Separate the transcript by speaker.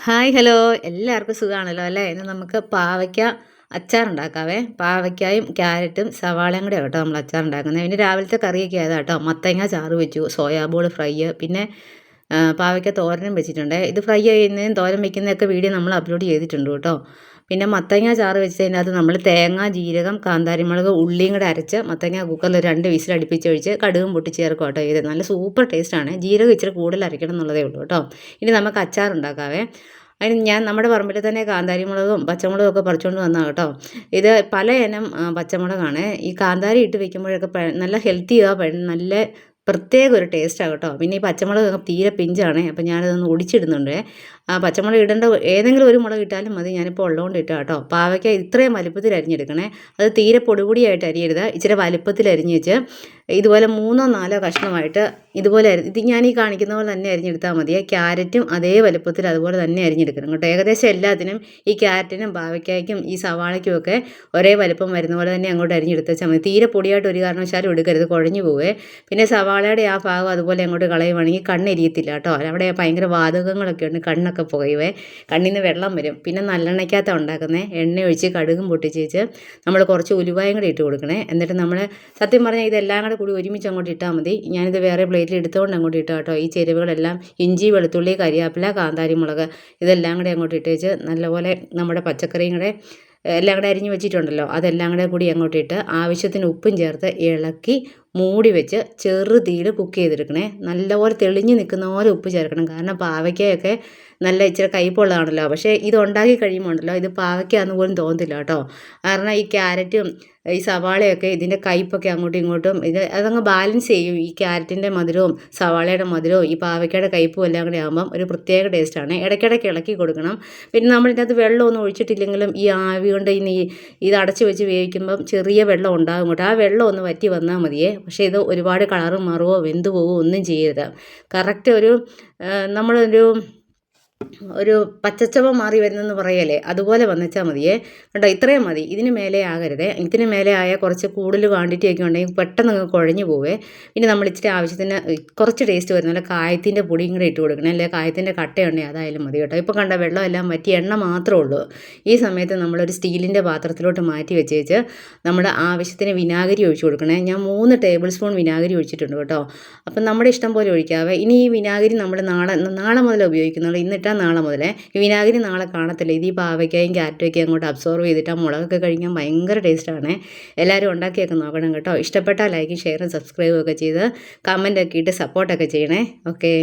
Speaker 1: Hi hello എല്ലാവർക്കും സുഖമാണല്ലോ അല്ലേ. ഇന്ന് നമുക്ക് പാവയ്ക്ക അച്ചാറുണ്ടാക്കാവേ. പാവയ്ക്കായും ക്യാരറ്റും സവാളയും കൂടെ കേട്ടോ നമ്മൾ അച്ചാറുണ്ടാക്കുന്നത്. പിന്നെ രാവിലത്തെ കറിയൊക്കെ ആയതാ കേട്ടോ. മത്തങ്ങ ചാറ് വെച്ചു, സോയാബോൾ ഫ്രൈ, പിന്നെ പാവയ്ക്ക തോരനും വെച്ചിട്ടുണ്ട്. ഇത് ഫ്രൈ ചെയ്യുന്നതും തോരൻ വെക്കുന്നതൊക്കെ വീഡിയോ നമ്മൾ അപ്ലോഡ് ചെയ്തിട്ടുണ്ട് കേട്ടോ. പിന്നെ മത്തങ്ങ ചാറ് വെച്ചതിനകത്ത് നമ്മൾ തേങ്ങ, ജീരകം, കാന്താരിമുളക്, ഉള്ളിയും കൂടെ അരച്ച് മത്തങ്ങ കുക്കറിൽ 2 വിസിൽ അടുപ്പിച്ചൊഴിച്ച് കടുകും പൊട്ടിച്ചേർക്കും കേട്ടോ. ഇത് നല്ല സൂപ്പർ ടേസ്റ്റാണ്. ജീരകം ഇച്ചിരി കൂടുതൽ അരയ്ക്കണം എന്നുള്ളതേ ഉള്ളൂ കേട്ടോ. ഇനി നമുക്ക് അച്ചാറുണ്ടാക്കാവേ. അതിന് ഞാൻ നമ്മുടെ പറമ്പിൽ തന്നെ കാന്താരിമുളകും പച്ചമുളകും ഒക്കെ പറിച്ചുകൊണ്ട് വന്നതാണ് കേട്ടോ. ഇത് പല ഇനം പച്ചമുളകാണ്. ഈ കാന്താരി ഇട്ട് വെക്കുമ്പോഴൊക്കെ നല്ല ഹെൽത്തിയാണ്, നല്ല പ്രത്യേക ഒരു ടേസ്റ്റാണ് കേട്ടോ. പിന്നെ ഈ പച്ചമുളക് തീരെ പിഞ്ചാണ്, അപ്പം ഞാനതൊന്ന് ഒടിച്ചിടുന്നുണ്ട്. പച്ചമുളക് ഇടേണ്ട ഏതെങ്കിലും ഒരു മുളക് ഇട്ടാലും മതി, ഞാനിപ്പോൾ ഉള്ളതുകൊണ്ട് ഇട്ടാൽ കേട്ടോ. പാവയ്ക്ക ഇത്രയും വലുപ്പത്തിൽ അരിഞ്ഞെടുക്കണേ. അത് തീരെ പൊടിപൊടിയായിട്ട് അരിയരുത്, ഇച്ചിരി വലുപ്പത്തിൽ അരിഞ്ഞ് വെച്ച് ഇതുപോലെ 3-4 കഷ്ണമായിട്ട് ഇതുപോലെ ഇത് ഞാൻ ഈ കാണിക്കുന്ന പോലെ തന്നെ അരിഞ്ഞെടുത്താൽ മതിയെ. ക്യാരറ്റും അതേ വലുപ്പത്തിൽ അതുപോലെ തന്നെ അരിഞ്ഞെടുക്കണം കേട്ടോ. ഏകദേശം എല്ലാത്തിനും ഈ ക്യാരറ്റിനും പാവയ്ക്കായ്ക്കും ഈ സവാളയ്ക്കും ഒക്കെ ഒരേ വലുപ്പം വരുന്ന പോലെ തന്നെ അങ്ങോട്ട് അരിഞ്ഞെടുത്താൽ മതി. തീരെ പൊടിയായിട്ട് ഒരു കാരണവശാലും എടുക്കരുത്, കുഴഞ്ഞു പോവേ. പിന്നെ സവാളയുടെ ആ ഭാഗം അതുപോലെ അങ്ങോട്ട് കളയുവാണെങ്കിൽ കണ്ണെരിയത്തില്ല കേട്ടോ. അവിടെ ഭയങ്കര വാതകങ്ങളൊക്കെ ഉണ്ട്, കണ്ണൊക്കെ പുകയുവേ, കണ്ണിൽ നിന്ന് വെള്ളം വരും. പിന്നെ നല്ലെണ്ണയ്ക്കകത്താണ് ഉണ്ടാക്കുന്നത്. എണ്ണ ഒഴിച്ച് കടുകും പൊട്ടിച്ച് വെച്ച് നമ്മൾ കുറച്ച് ഉലുവായും കൂടി ഇട്ട് കൊടുക്കണേ. എന്നിട്ട് നമ്മൾ സത്യം പറഞ്ഞാൽ ഇതെല്ലാം കൂടി ഒരുമിച്ച് അങ്ങോട്ട് ഇട്ടാൽ മതി. ഞാനിത് വേറെ പ്ലേറ്റിൽ എടുത്തുകൊണ്ട് അങ്ങോട്ട് ഇട്ടാൽ കേട്ടോ. ഈ ചേരുവകളെല്ലാം ഇഞ്ചി, വെളുത്തുള്ളി, കരിയാപ്പില, കാന്താരിമുളക് ഇതെല്ലാം കൂടി അങ്ങോട്ട് ഇട്ട് വെച്ച് നല്ലപോലെ നമ്മുടെ പച്ചക്കറിയും കൂടെ എല്ലാം കൂടെ അരിഞ്ഞ് വെച്ചിട്ടുണ്ടല്ലോ, അതെല്ലാം കൂടി അങ്ങോട്ട് ഇട്ട് ആവശ്യത്തിന് ഉപ്പും ചേർത്ത് ഇളക്കി മൂടി വെച്ച് ചെറു തീയിൽ കുക്ക് ചെയ്തെടുക്കണേ. നല്ലപോലെ തെളിഞ്ഞ് നിൽക്കുന്ന പോലെ ഉപ്പ് ചേർക്കണം, കാരണം പാവയ്ക്കയൊക്കെ നല്ല ഇച്ചിരി കയ്പുള്ളതാണല്ലോ. പക്ഷേ ഇത് ഉണ്ടാക്കി കഴിയുമ്പോൾ ഉണ്ടല്ലോ, ഇത് പാവയ്ക്കാന്ന് പോലും തോന്നത്തില്ല കേട്ടോ. കാരണം ഈ ക്യാരറ്റും ഈ സവാളയൊക്കെ ഇതിൻ്റെ കയ്പൊക്കെ അങ്ങോട്ടും ഇങ്ങോട്ടും അതങ്ങ് ബാലൻസ് ചെയ്യും. ഈ ക്യാരറ്റിൻ്റെ മധുരവും സവാളയുടെ മധുരവും ഈ പാവയ്ക്കയുടെ കയ്പും എല്ലാം കൂടി ആകുമ്പം ഒരു പ്രത്യേക ടേസ്റ്റാണ്. ഇടയ്ക്കിടയ്ക്ക് ഇളക്കി കൊടുക്കണം. പിന്നെ നമ്മളിതിനകത്ത് വെള്ളമൊന്നും ഒഴിച്ചിട്ടില്ലെങ്കിലും ഈ ആവി കൊണ്ട് ഇത് അടച്ച് വെച്ച് വേവിക്കുമ്പം ചെറിയ വെള്ളം ഉണ്ടാകും കേട്ടോ. ആ വെള്ളം ഒന്ന് വറ്റി വന്നാൽ മതിയേ. പക്ഷേ ഇത് ഒരുപാട് കളറ് മാറുകയോ വെന്ത് പോവുകയോ ഒന്നും ചെയ്യരുത്. കറക്റ്റ് ഒരു പച്ചച്ചവ മാറി വരുന്നെന്ന് പറയല്ലേ, അതുപോലെ വന്നിച്ചാൽ മതിയേ കേട്ടോ. ഇത്രയും മതി, ഇതിന് മേലെ ആകരുതേ. ഇതിന് മേലെ ആയാൽ കുറച്ച് കൂടുതൽ ക്വാണ്ടിറ്റി ഒക്കെ ഉണ്ടെങ്കിൽ പെട്ടെന്ന് അങ്ങ് കുഴഞ്ഞു പോവേ. പിന്നെ നമ്മൾ ഇച്ചിരി ആവശ്യത്തിന് കുറച്ച് ടേസ്റ്റ് വരുന്ന കായത്തിൻ്റെ പൊടിയും കൂടെ ഇട്ട് കൊടുക്കണം, അല്ലെങ്കിൽ കായത്തിൻ്റെ കട്ടയുണ്ടെങ്കിൽ അതായാലും മതി കേട്ടോ. ഇപ്പോൾ കണ്ട വെള്ളമെല്ലാം വറ്റി എണ്ണ മാത്രമേ ഉള്ളൂ. ഈ സമയത്ത് നമ്മളൊരു സ്റ്റീലിൻ്റെ പാത്രത്തിലോട്ട് മാറ്റി വെച്ചേച്ച് നമ്മുടെ ആവശ്യത്തിന് വിനാഗിരി ഒഴിച്ച് കൊടുക്കണേ. ഞാൻ 3 ടേബിൾ സ്പൂൺ വിനാഗിരി ഒഴിച്ചിട്ടുണ്ട് കേട്ടോ. അപ്പം നമ്മുടെ ഇഷ്ടം പോലെ ഒഴിക്കാവേ. ഇനി ഈ വിനാഗിരി നമ്മൾ നാളെ മുതൽ ഉപയോഗിക്കുന്നുള്ളൂ. ഇന്നിട്ടാൽ നാളെ മുതലേ ഈ വിനാഗിരി നാളെ കാണത്തില്ല. ഇത് ഈ പാവയ്ക്കായും ക്യാരറ്റൊക്കെ അങ്ങോട്ട് അബ്സോർവ് ചെയ്തിട്ട് ആ മുളകൊക്കെ കഴിക്കാൻ ഭയങ്കര ടേസ്റ്റാണ്. എല്ലാവരും ഉണ്ടാക്കിയൊക്കെ നോക്കണം കേട്ടോ. ഇഷ്ടപ്പെട്ടാൽ ലൈക്കും ഷെയറും സബ്സ്ക്രൈബും ഒക്കെ ചെയ്ത് കമൻറ്റൊക്കെ ഇട്ട് സപ്പോർട്ടൊക്കെ ചെയ്യണേ. ഓക്കേ.